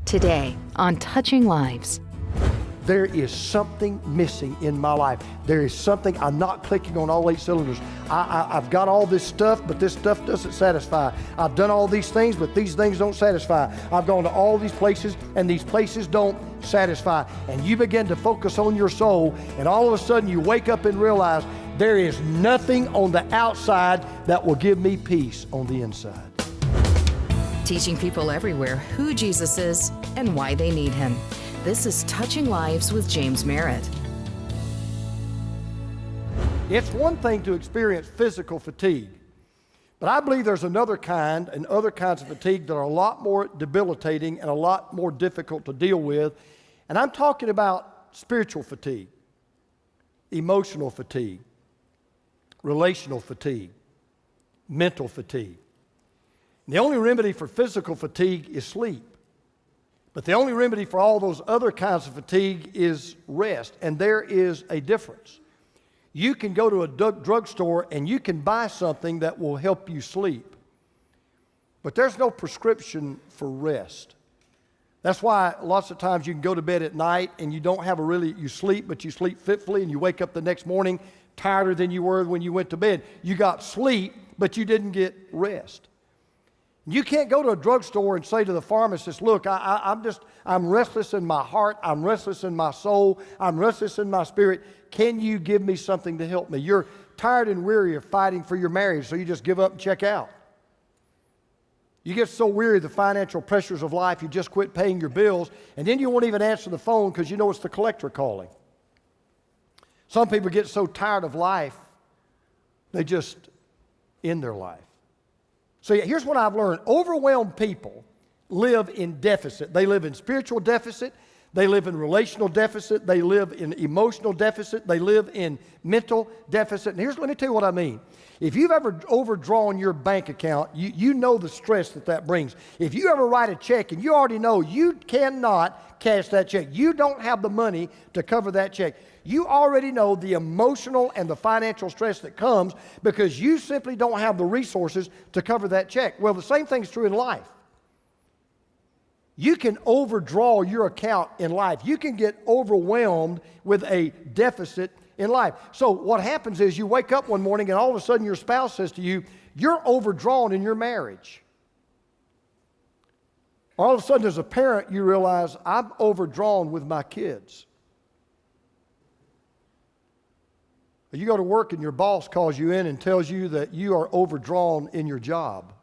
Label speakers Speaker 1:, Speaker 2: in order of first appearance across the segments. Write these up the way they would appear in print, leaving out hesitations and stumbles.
Speaker 1: Today on Touching Lives.
Speaker 2: There is something missing in my life. There is something, I'm not clicking on all 8 cylinders. I've got all this stuff, but this stuff doesn't satisfy. I've done all these things, but these things don't satisfy. I've gone to all these places, and these places don't satisfy. And you begin to focus on your soul, and all of a sudden you wake up and realize there is nothing on the outside that will give me peace on the inside.
Speaker 1: Teaching people everywhere who Jesus is and why they need Him. This is Touching Lives with James Merritt.
Speaker 2: It's one thing to experience physical fatigue, but I believe there's another kind and other kinds of fatigue that are a lot more debilitating and a lot more difficult to deal with. And I'm talking about spiritual fatigue, emotional fatigue, relational fatigue, mental fatigue. And the only remedy for physical fatigue is sleep. But the only remedy for all those other kinds of fatigue is rest, and there is a difference. You can go to a drugstore and you can buy something that will help you sleep, but there's no prescription for rest. That's why lots of times you can go to bed at night and you don't have you sleep, but you sleep fitfully, and you wake up the next morning tireder than you were when you went to bed. You got sleep, but you didn't get rest. You can't go to a drugstore and say to the pharmacist, look, I'm restless in my heart, I'm restless in my soul, I'm restless in my spirit. Can you give me something to help me? You're tired and weary of fighting for your marriage, so you just give up and check out. You get so weary of the financial pressures of life, you just quit paying your bills, and then you won't even answer the phone because you know it's the collector calling. Some people get so tired of life, they just end their life. So here's what I've learned. Overwhelmed people live in deficit. They live in spiritual deficit. They live in relational deficit. They live in emotional deficit. They live in mental deficit. And let me tell you what I mean. If you've ever overdrawn your bank account, you know the stress that brings. If you ever write a check and you already know you cannot cash that check, you don't have the money to cover that check, you already know the emotional and the financial stress that comes because you simply don't have the resources to cover that check. Well, the same thing's true in life. You can overdraw your account in life. You can get overwhelmed with a deficit in life. So what happens is you wake up one morning and all of a sudden your spouse says to you, you're overdrawn in your marriage. All of a sudden as a parent you realize, I'm overdrawn with my kids. You go to work and your boss calls you in and tells you that you are overdrawn in your job.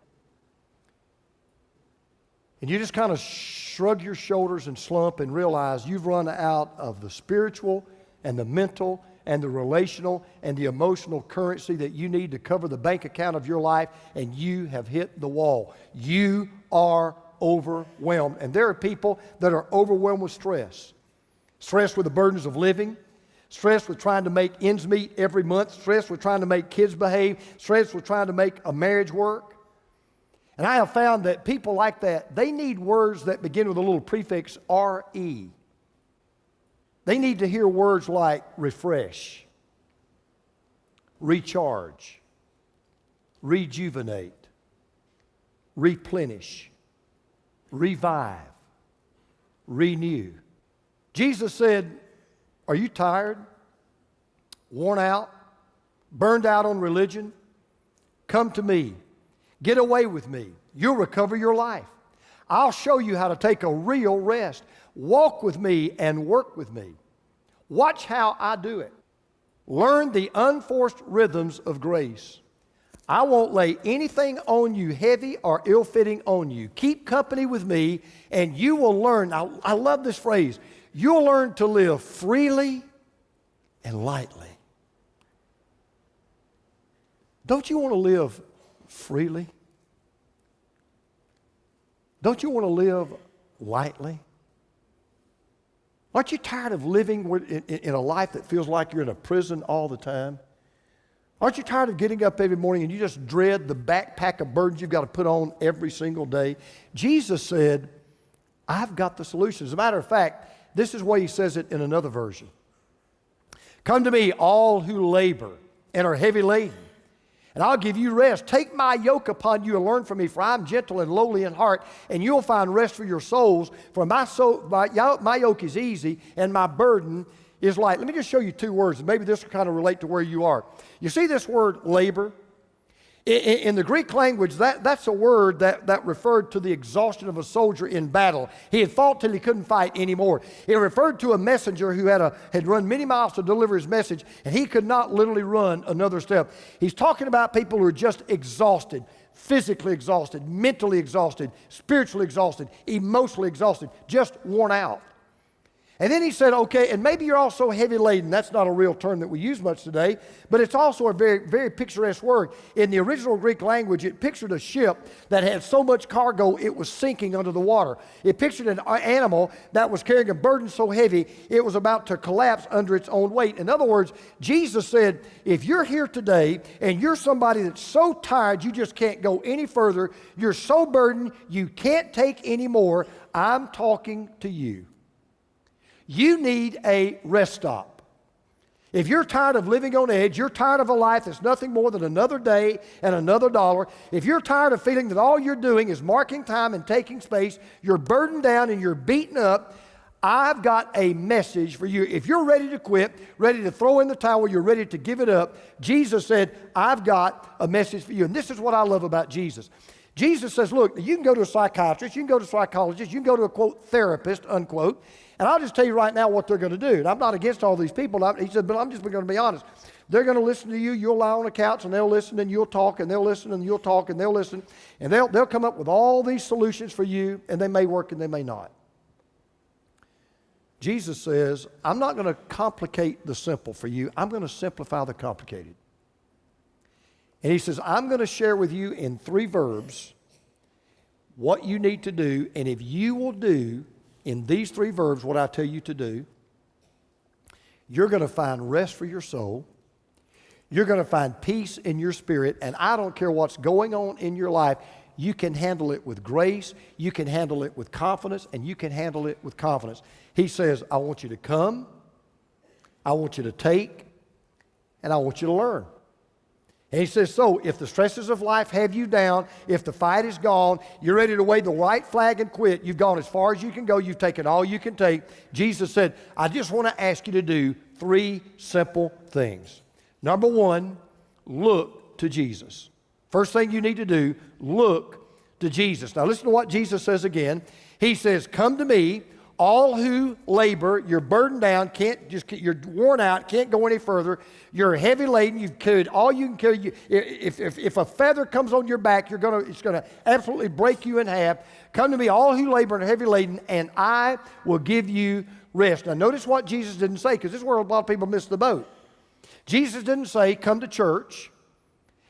Speaker 2: And you just kind of shrug your shoulders and slump and realize you've run out of the spiritual and the mental and the relational and the emotional currency that you need to cover the bank account of your life, and you have hit the wall. You are overwhelmed. And there are people that are overwhelmed with stress. Stress with the burdens of living, stress with trying to make ends meet every month, stress with trying to make kids behave, stress with trying to make a marriage work. And I have found that people like that, they need words that begin with a little prefix, R-E. They need to hear words like refresh, recharge, rejuvenate, replenish, revive, renew. Jesus said, are you tired, worn out, burned out on religion? Come to me. Get away with me. You'll recover your life. I'll show you how to take a real rest. Walk with me and work with me. Watch how I do it. Learn the unforced rhythms of grace. I won't lay anything on you heavy or ill-fitting on you. Keep company with me and you will learn. I love this phrase. You'll learn to live freely and lightly. Don't you want to live freely? Don't you want to live lightly? Aren't you tired of living in a life that feels like you're in a prison all the time? Aren't you tired of getting up every morning and you just dread the backpack of burdens you've got to put on every single day? Jesus said, I've got the solution. As a matter of fact, this is why he says it in another version. Come to me, all who labor and are heavy laden, and I'll give you rest. Take my yoke upon you and learn from me, for I am gentle and lowly in heart, and you'll find rest for your souls. For my yoke is easy, and my burden is light. Let me just show you two words, and maybe this will kind of relate to where you are. You see this word labor? In the Greek language, that's a word that referred to the exhaustion of a soldier in battle. He had fought till he couldn't fight anymore. It referred to a messenger who had run many miles to deliver his message, and he could not literally run another step. He's talking about people who are just exhausted, physically exhausted, mentally exhausted, spiritually exhausted, emotionally exhausted, just worn out. And then he said, okay, and maybe you're also heavy laden. That's not a real term that we use much today, but it's also a very, very picturesque word. In the original Greek language, it pictured a ship that had so much cargo it was sinking under the water. It pictured an animal that was carrying a burden so heavy it was about to collapse under its own weight. In other words, Jesus said, if you're here today and you're somebody that's so tired you just can't go any further, you're so burdened you can't take any more, I'm talking to you. You need a rest stop. If you're tired of living on edge, you're tired of a life that's nothing more than another day and another dollar, if you're tired of feeling that all you're doing is marking time and taking space, you're burdened down and you're beaten up, I've got a message for you. If you're ready to quit, ready to throw in the towel, you're ready to give it up, Jesus said, I've got a message for you. And this is what I love about Jesus. Jesus says, look, you can go to a psychiatrist, you can go to a psychologist, you can go to a, quote, therapist, unquote, and I'll just tell you right now what they're going to do. And I'm not against all these people. He said, but I'm just going to be honest. They're going to listen to you. You'll lie on the couch and they'll listen and you'll talk and they'll listen and you'll talk and they'll listen. And they'll come up with all these solutions for you, and they may work and they may not. Jesus says, I'm not going to complicate the simple for you. I'm going to simplify the complicated. And he says, I'm going to share with you in 3 verbs what you need to do. And if you will do in these 3 verbs what I tell you to do, you're going to find rest for your soul. You're going to find peace in your spirit. And I don't care what's going on in your life, you can handle it with grace, you can handle it with confidence, and you can handle it with confidence. He says, I want you to come, I want you to take, and I want you to learn. And he says, so if the stresses of life have you down, if the fight is gone, you're ready to wave the white flag and quit, you've gone as far as you can go, you've taken all you can take, Jesus said, I just want to ask you to do 3 simple things. Number 1, look to Jesus. First thing you need to do, look to Jesus. Now listen to what Jesus says again. He says, come to me, all who labor, you're burdened down, you're worn out, can't go any further, you're heavy laden, you've carried all you can carry. If a feather comes on your back, it's gonna absolutely break you in half. Come to me, all who labor and are heavy laden, and I will give you rest. Now notice what Jesus didn't say, because this is where a lot of people miss the boat. Jesus didn't say, come to church.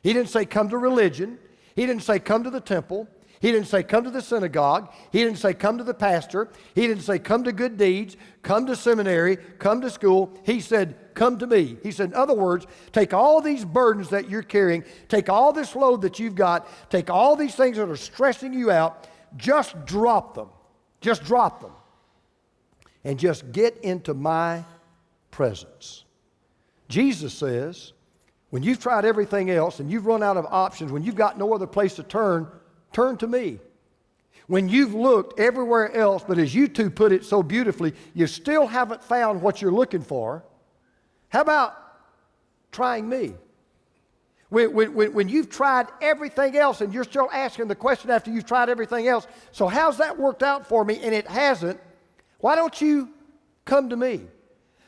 Speaker 2: He didn't say, come to religion. He didn't say, come to the temple. He didn't say, come to the synagogue. He didn't say, come to the pastor. He didn't say, come to good deeds, come to seminary, come to school. He said, come to me. He said, in other words, take all these burdens that you're carrying, take all this load that you've got, take all these things that are stressing you out, just drop them. Just drop them. And just get into my presence. Jesus says, when you've tried everything else and you've run out of options, when you've got no other place to turn to me. When you've looked everywhere else, but as you two put it so beautifully, you still haven't found what you're looking for, how about trying me? When you've tried everything else and you're still asking the question after you've tried everything else, so how's that worked out for me? And it hasn't. Why don't you come to me?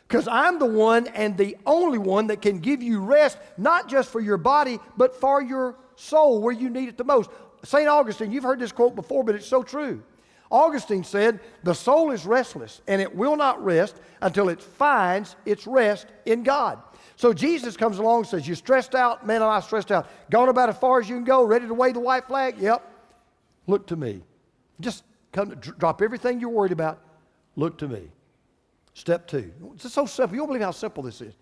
Speaker 2: Because I'm the one and the only one that can give you rest, not just for your body, but for your soul where you need it the most. St. Augustine, you've heard this quote before, but it's so true. Augustine said, the soul is restless, and it will not rest until it finds its rest in God. So Jesus comes along and says, you stressed out? Man, am I stressed out. Gone about as far as you can go, ready to wave the white flag? Yep. Look to me. Just drop everything you're worried about. Look to me. Step 2. It's so simple. You don't believe how simple this is.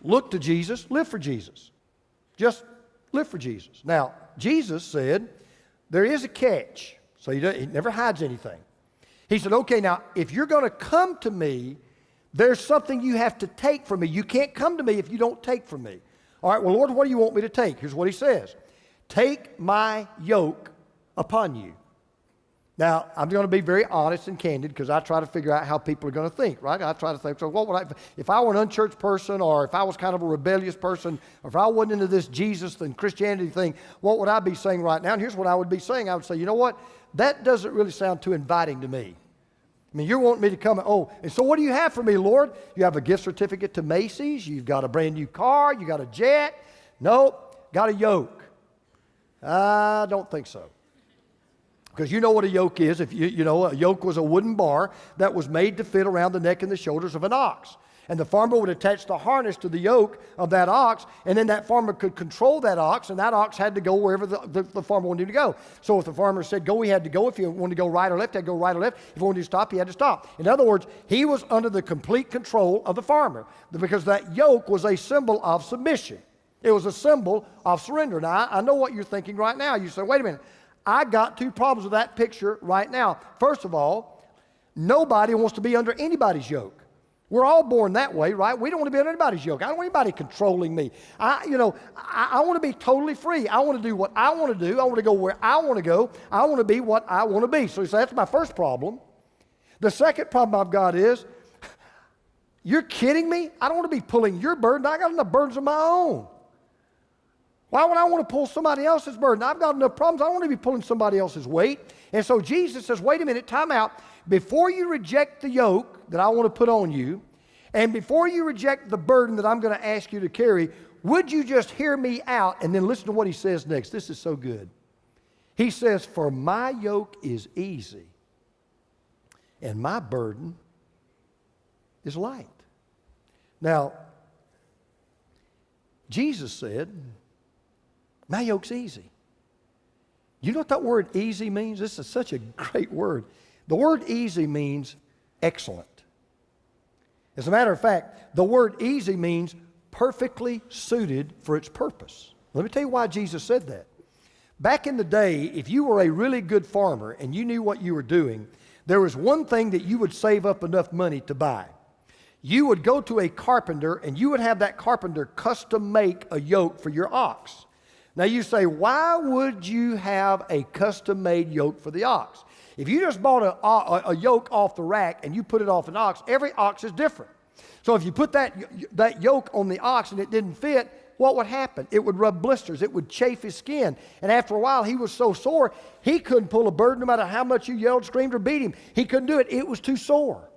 Speaker 2: Look to Jesus. Live for Jesus. Just live for Jesus. Now, Jesus said, there is a catch. So he never hides anything. He said, okay, now, if you're going to come to me, there's something you have to take from me. You can't come to me if you don't take from me. All right, well, Lord, what do you want me to take? Here's what he says. Take my yoke upon you. Now, I'm going to be very honest and candid because I try to figure out how people are going to think, right? I try to think, so what would if I were an unchurched person, or if I was kind of a rebellious person, or if I wasn't into this Jesus and Christianity thing, what would I be saying right now? And here's what I would be saying. I would say, you know what? That doesn't really sound too inviting to me. I mean, you're wanting me to come, and so what do you have for me, Lord? You have a gift certificate to Macy's. You've got a brand new car. You got a jet. Nope, got a yoke. I don't think so. Because you know what a yoke is. If you know, a yoke was a wooden bar that was made to fit around the neck and the shoulders of an ox. And the farmer would attach the harness to the yoke of that ox, and then that farmer could control that ox, and that ox had to go wherever the farmer wanted him to go. So if the farmer said go, he had to go. If he wanted to go right or left, he had to go right or left. If he wanted to stop, he had to stop. In other words, he was under the complete control of the farmer, because that yoke was a symbol of submission. It was a symbol of surrender. Now, I know what you're thinking right now. You say, wait a minute. I got two problems with that picture right now. First of all, nobody wants to be under anybody's yoke. We're all born that way, right? We don't want to be under anybody's yoke. I don't want anybody controlling me. I want to be totally free. I want to do what I want to do. I want to go where I want to go. I want to be what I want to be. So that's my first problem. The second problem I've got is, you're kidding me? I don't want to be pulling your burden. I got enough burdens of my own. Why would I want to pull somebody else's burden? I've got enough problems. I don't want to be pulling somebody else's weight. And so Jesus says, wait a minute, time out. Before you reject the yoke that I want to put on you, and before you reject the burden that I'm going to ask you to carry, would you just hear me out? And then listen to what he says next. This is so good. He says, for my yoke is easy, and my burden is light. Now, Jesus said, my yoke's easy. You know what that word easy means? This is such a great word. The word easy means excellent. As a matter of fact, the word easy means perfectly suited for its purpose. Let me tell you why Jesus said that. Back in the day, if you were a really good farmer and you knew what you were doing, there was one thing that you would save up enough money to buy. You would go to a carpenter and you would have that carpenter custom make a yoke for your ox. Now you say, why would you have a custom-made yoke for the ox? If you just bought a yoke off the rack and you put it off an ox, every ox is different. So if you put that yoke on the ox and it didn't fit, what would happen? It would rub blisters. It would chafe his skin. And after a while, he was so sore, he couldn't pull a burden no matter how much you yelled, screamed, or beat him. He couldn't do it. It was too sore.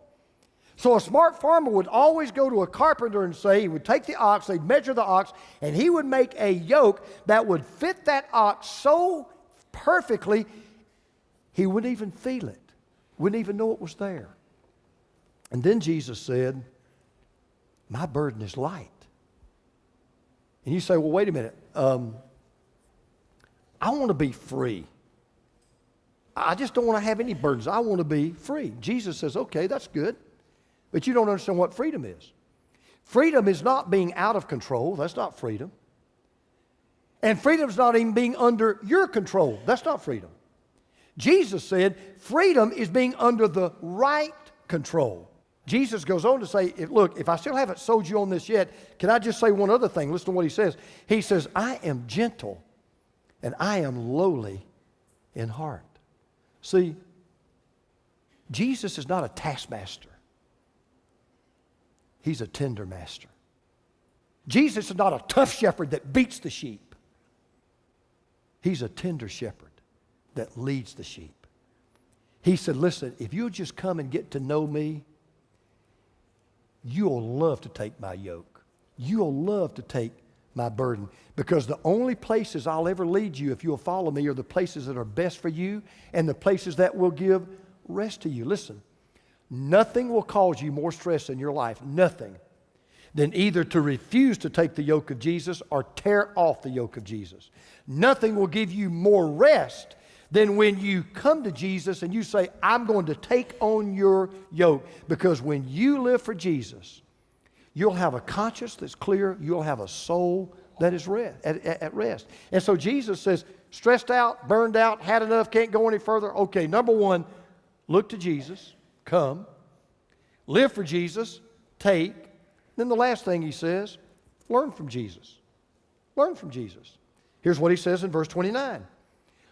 Speaker 2: So a smart farmer would always go to a carpenter and say, he would take the ox, they'd measure the ox, and he would make a yoke that would fit that ox so perfectly, he wouldn't even feel it, wouldn't even know it was there. And then Jesus said, my burden is light. And you say, well, wait a minute. I want to be free. I just don't want to have any burdens. I want to be free. Jesus says, okay, that's good. But you don't understand what freedom is. Freedom is not being out of control. That's not freedom. And freedom is not even being under your control. That's not freedom. Jesus said freedom is being under the right control. Jesus goes on to say, look, if I still haven't sold you on this yet, can I just say one other thing? Listen to what he says. He says, I am gentle and I am lowly in heart. See, Jesus is not a taskmaster. He's a tender master. Jesus is not a tough shepherd that beats the sheep. He's a tender shepherd that leads the sheep. He said, listen, if you'll just come and get to know me, you'll love to take my yoke. You'll love to take my burden, because the only places I'll ever lead you if you'll follow me are the places that are best for you and the places that will give rest to you. Listen. Nothing will cause you more stress in your life, nothing, than either to refuse to take the yoke of Jesus or tear off the yoke of Jesus. Nothing will give you more rest than when you come to Jesus and you say, I'm going to take on your yoke. Because when you live for Jesus, you'll have a conscience that's clear. You'll have a soul that is at rest. And so Jesus says, stressed out, burned out, had enough, can't go any further. Okay, number one, look to Jesus. Come, live for Jesus, take. Then the last thing he says, learn from Jesus. Learn from Jesus. Here's what he says in verse 29.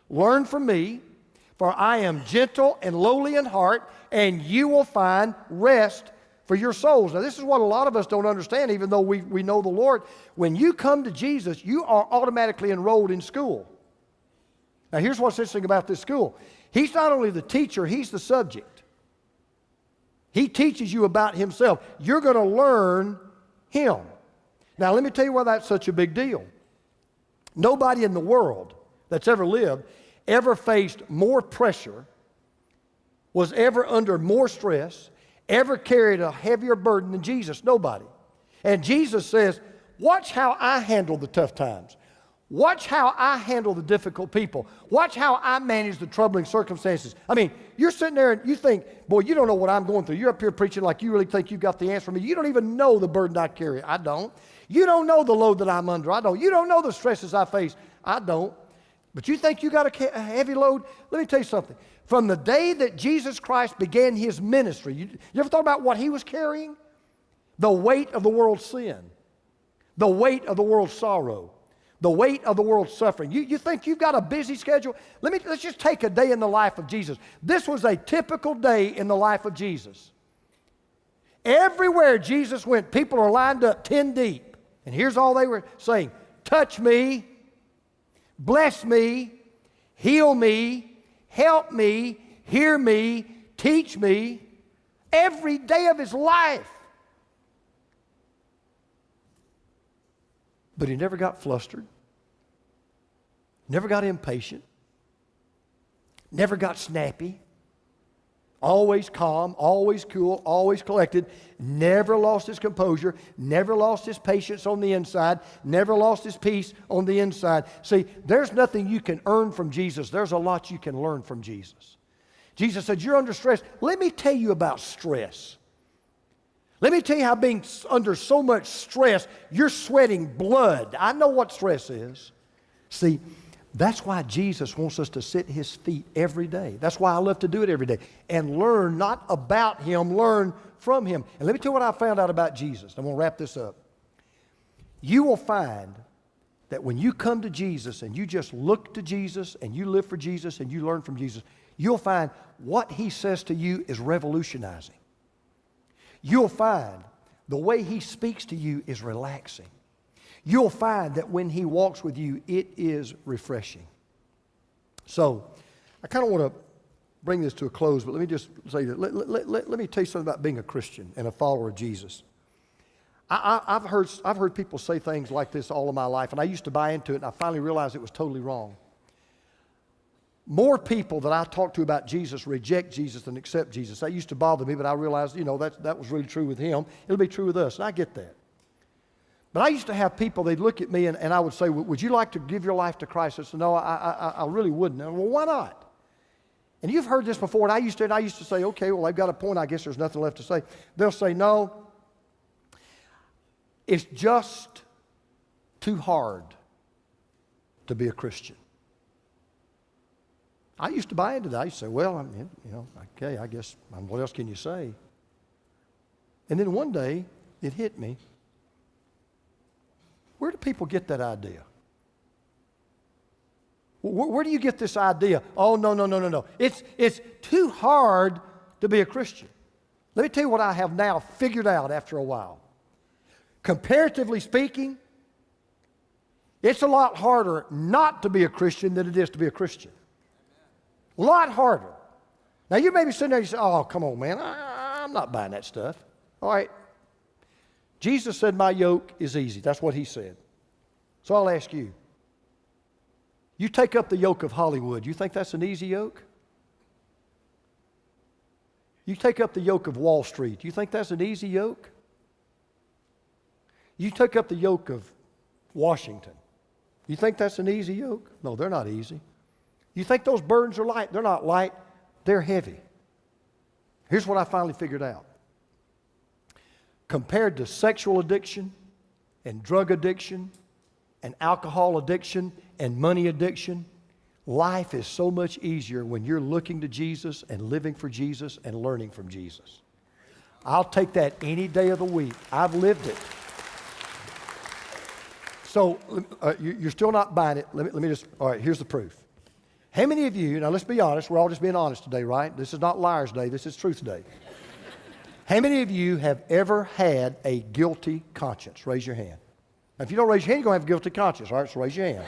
Speaker 2: Learn from me, for I am gentle and lowly in heart, and you will find rest for your souls. Now, this is what a lot of us don't understand, even though we know the Lord. When you come to Jesus, you are automatically enrolled in school. Now, here's what's interesting about this school. He's not only the teacher, he's the subject. He teaches you about himself. You're going to learn him. Now, let me tell you why that's such a big deal. Nobody in the world that's ever lived ever faced more pressure, was ever under more stress, ever carried a heavier burden than Jesus. Nobody. And Jesus says, watch how I handle the tough times. Watch how I handle the difficult people. Watch how I manage the troubling circumstances. I mean, you're sitting there and you think, boy, you don't know what I'm going through. You're up here preaching like you really think you've got the answer for me. You don't even know the burden I carry. I don't. You don't know the load that I'm under. I don't. You don't know the stresses I face. I don't. But you think you got a heavy load? Let me tell you something. From the day that Jesus Christ began his ministry, you ever thought about what he was carrying? The weight of the world's sin, the weight of the world's sorrow, the weight of the world's suffering. You think you've got a busy schedule? Let's just take a day in the life of Jesus. This was a typical day in the life of Jesus. Everywhere Jesus went, people are lined up 10 deep. And here's all they were saying: touch me, bless me, heal me, help me, hear me, teach me. Every day of his life. But he never got flustered, never got impatient, never got snappy, always calm, always cool, always collected, never lost his composure, never lost his patience on the inside, never lost his peace on the inside. See, there's nothing you can earn from Jesus. There's a lot you can learn from Jesus. Jesus said, you're under stress. Let me tell you about stress. Let me tell you how being under so much stress, you're sweating blood. I know what stress is. See, that's why Jesus wants us to sit at his feet every day. That's why I love to do it every day. And learn not about him, learn from him. And let me tell you what I found out about Jesus. I'm going to wrap this up. You will find that when you come to Jesus and you just look to Jesus and you live for Jesus and you learn from Jesus, you'll find what he says to you is revolutionizing. You'll find the way he speaks to you is relaxing. You'll find that when he walks with you, it is refreshing. So, I kind of want to bring this to a close, but let me just say that. Let me tell you something about being a Christian and a follower of Jesus. I've heard people say things like this all of my life, and I used to buy into it, and I finally realized it was totally wrong. More people that I talk to about Jesus reject Jesus than accept Jesus. That used to bother me, but I realized, that was really true with him. It'll be true with us, and I get that. But I used to have people, they'd look at me, and I would say, would you like to give your life to Christ? I said, no, I really wouldn't. Well, why not? And you've heard this before, and I used to say, okay, well, they've got a point. I guess there's nothing left to say. They'll say, no, it's just too hard to be a Christian. I used to buy into that. I used to say, well, okay, I guess, what else can you say? And then one day, it hit me. Where do people get that idea? Where do you get this idea? Oh, no. It's too hard to be a Christian. Let me tell you what I have now figured out after a while. Comparatively speaking, it's a lot harder not to be a Christian than it is to be a Christian. A lot harder. Now, you may be sitting there and you say, oh, come on, man, I'm not buying that stuff. All right. Jesus said, my yoke is easy. That's what he said. So I'll ask you. You take up the yoke of Hollywood. You think that's an easy yoke? You take up the yoke of Wall Street. You think that's an easy yoke? You take up the yoke of Washington. You think that's an easy yoke? No, they're not easy. You think those burdens are light? They're not light. They're heavy. Here's what I finally figured out. Compared to sexual addiction and drug addiction and alcohol addiction and money addiction, life is so much easier when you're looking to Jesus and living for Jesus and learning from Jesus. I'll take that any day of the week. I've lived it. So you're still not buying it. Let me just, all right, here's the proof. How many of you, now let's be honest, we're all just being honest today, right? This is not Liar's Day, this is Truth Day. How many of you have ever had a guilty conscience? Raise your hand. Now, if you don't raise your hand, you're going to have a guilty conscience, all right? So raise your hand.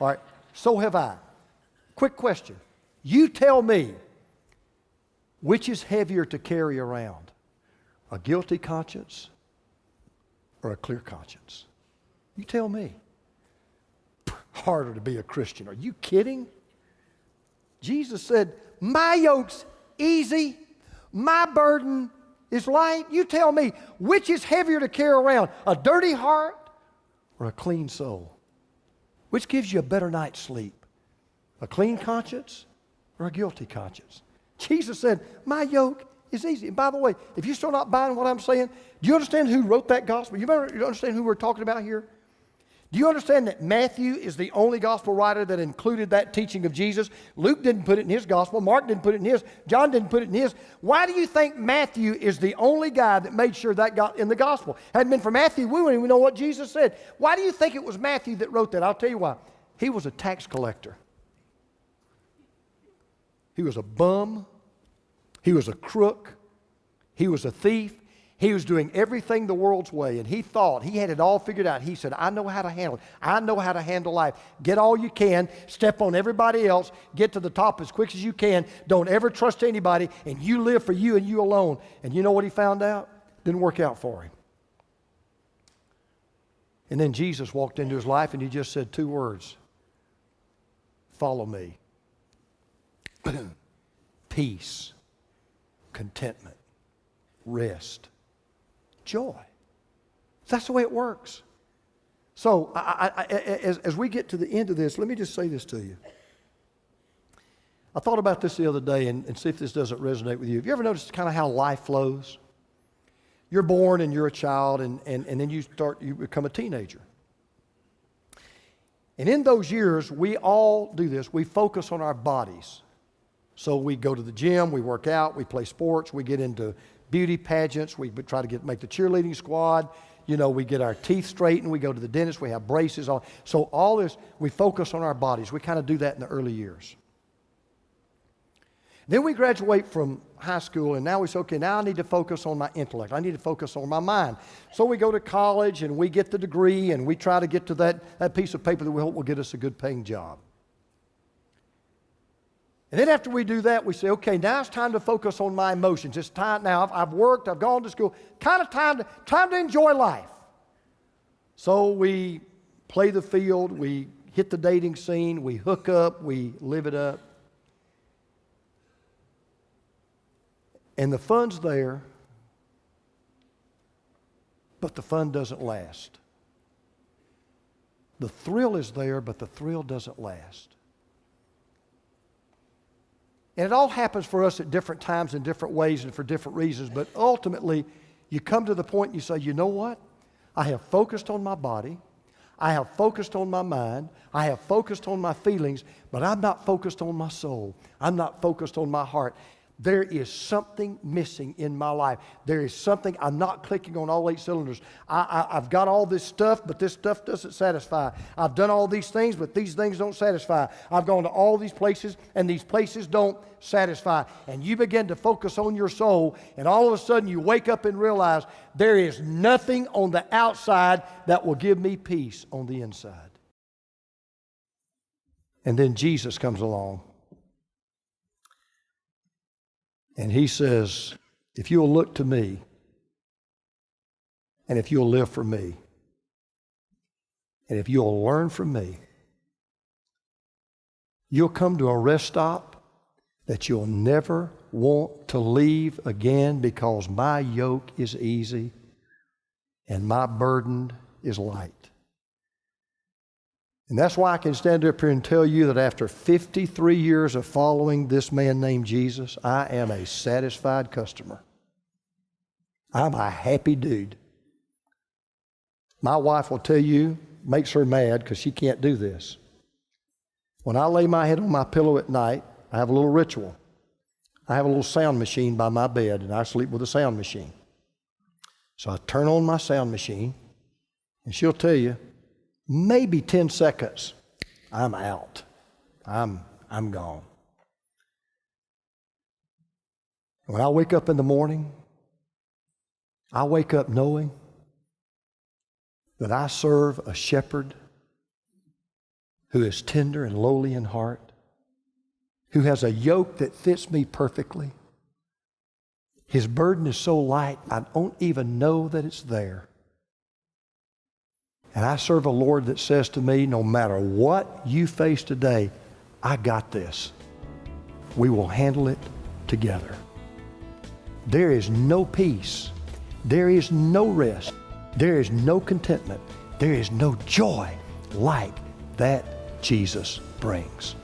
Speaker 2: All right, so have I. Quick question. You tell me, which is heavier to carry around? A guilty conscience or a clear conscience? You tell me. Harder to be a Christian. Are you kidding? Jesus said, my yoke's easy, my burden is light. You tell me, which is heavier to carry around? A dirty heart or a clean soul? Which gives you a better night's sleep? A clean conscience or a guilty conscience? Jesus said, my yoke is easy. And by the way, if you're still not buying what I'm saying, do you understand who wrote that gospel? You understand who we're talking about here? Do you understand that Matthew is the only gospel writer that included that teaching of Jesus? Luke didn't put it in his gospel. Mark didn't put it in his. John didn't put it in his. Why do you think Matthew is the only guy that made sure that got in the gospel? Had it been for Matthew, we wouldn't even know what Jesus said. Why do you think it was Matthew that wrote that? I'll tell you why. He was a tax collector. He was a bum. He was a crook. He was a thief. He was doing everything the world's way, and he thought he had it all figured out. He said, I know how to handle it. I know how to handle life. Get all you can, step on everybody else, get to the top as quick as you can. Don't ever trust anybody, and you live for you and you alone. And you know what he found out? Didn't work out for him. And then Jesus walked into his life, and he just said two words. Follow me. Peace, contentment, rest, joy. That's the way it works. So as we get to the end of this, let me just say this to you. I thought about this the other day and see if this doesn't resonate with you. Have you ever noticed kind of how life flows? You're born and you're a child, and then you become a teenager. And in those years, we all do this. We focus on our bodies. So we go to the gym, we work out, we play sports, we get into beauty pageants, we try to make the cheerleading squad, we get our teeth straightened, we go to the dentist, we have braces on. So all this, we focus on our bodies. We kind of do that in the early years. Then we graduate from high school, and now we say, okay, now I need to focus on my intellect. I need to focus on my mind. So we go to college, and we get the degree, and we try to get to that piece of paper that we hope will get us a good paying job. And then after we do that, we say, okay, now it's time to focus on my emotions. It's time now. I've worked, I've gone to school. Kind of time to enjoy life. So we play the field, we hit the dating scene, we hook up, we live it up. And the fun's there, but the fun doesn't last. The thrill is there, but the thrill doesn't last. And it all happens for us at different times in different ways and for different reasons, but ultimately, you come to the point and you say, you know what? I have focused on my body. I have focused on my mind. I have focused on my feelings, but I'm not focused on my soul. I'm not focused on my heart. There is something missing in my life. There is something, I'm not clicking on all 8 cylinders. I've got all this stuff, but this stuff doesn't satisfy. I've done all these things, but these things don't satisfy. I've gone to all these places, and these places don't satisfy. And you begin to focus on your soul, and all of a sudden you wake up and realize there is nothing on the outside that will give me peace on the inside. And then Jesus comes along. And he says, if you'll look to me, and if you'll live for me, and if you'll learn from me, you'll come to a rest stop that you'll never want to leave again, because my yoke is easy and my burden is light. And that's why I can stand up here and tell you that after 53 years of following this man named Jesus, I am a satisfied customer. I'm a happy dude. My wife will tell you, makes her mad because she can't do this. When I lay my head on my pillow at night, I have a little ritual. I have a little sound machine by my bed, and I sleep with a sound machine. So I turn on my sound machine, and she'll tell you, maybe 10 seconds, I'm out. I'm gone. When I wake up in the morning, I wake up knowing that I serve a shepherd who is tender and lowly in heart, who has a yoke that fits me perfectly. His burden is so light, I don't even know that it's there. And I serve a Lord that says to me, no matter what you face today, I got this. We will handle it together. There is no peace. There is no rest. There is no contentment. There is no joy like that Jesus brings.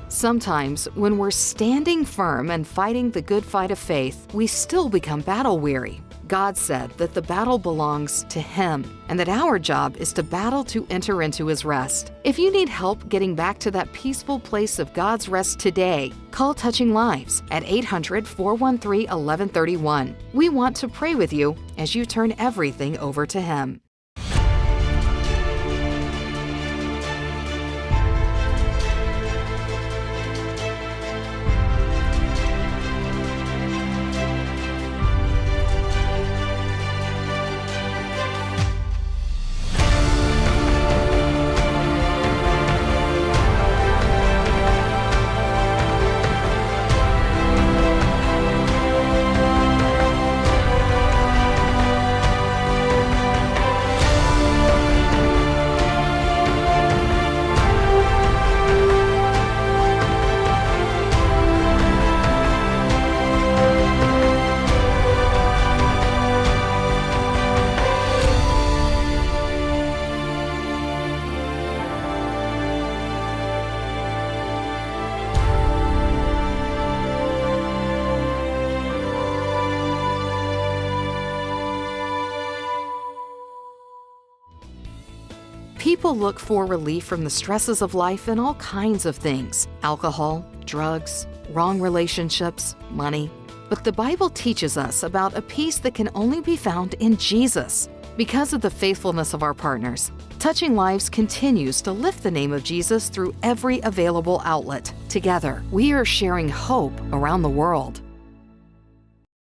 Speaker 1: Sometimes, when we're standing firm and fighting the good fight of faith, we still become battle weary. God said that the battle belongs to Him and that our job is to battle to enter into His rest. If you need help getting back to that peaceful place of God's rest today, call Touching Lives at 800-413-1131. We want to pray with you as you turn everything over to Him. People look for relief from the stresses of life in all kinds of things: alcohol, drugs, wrong relationships, money. But the Bible teaches us about a peace that can only be found in Jesus. Because of the faithfulness of our partners, Touching Lives continues to lift the name of Jesus through every available outlet. Together, we are sharing hope around the world.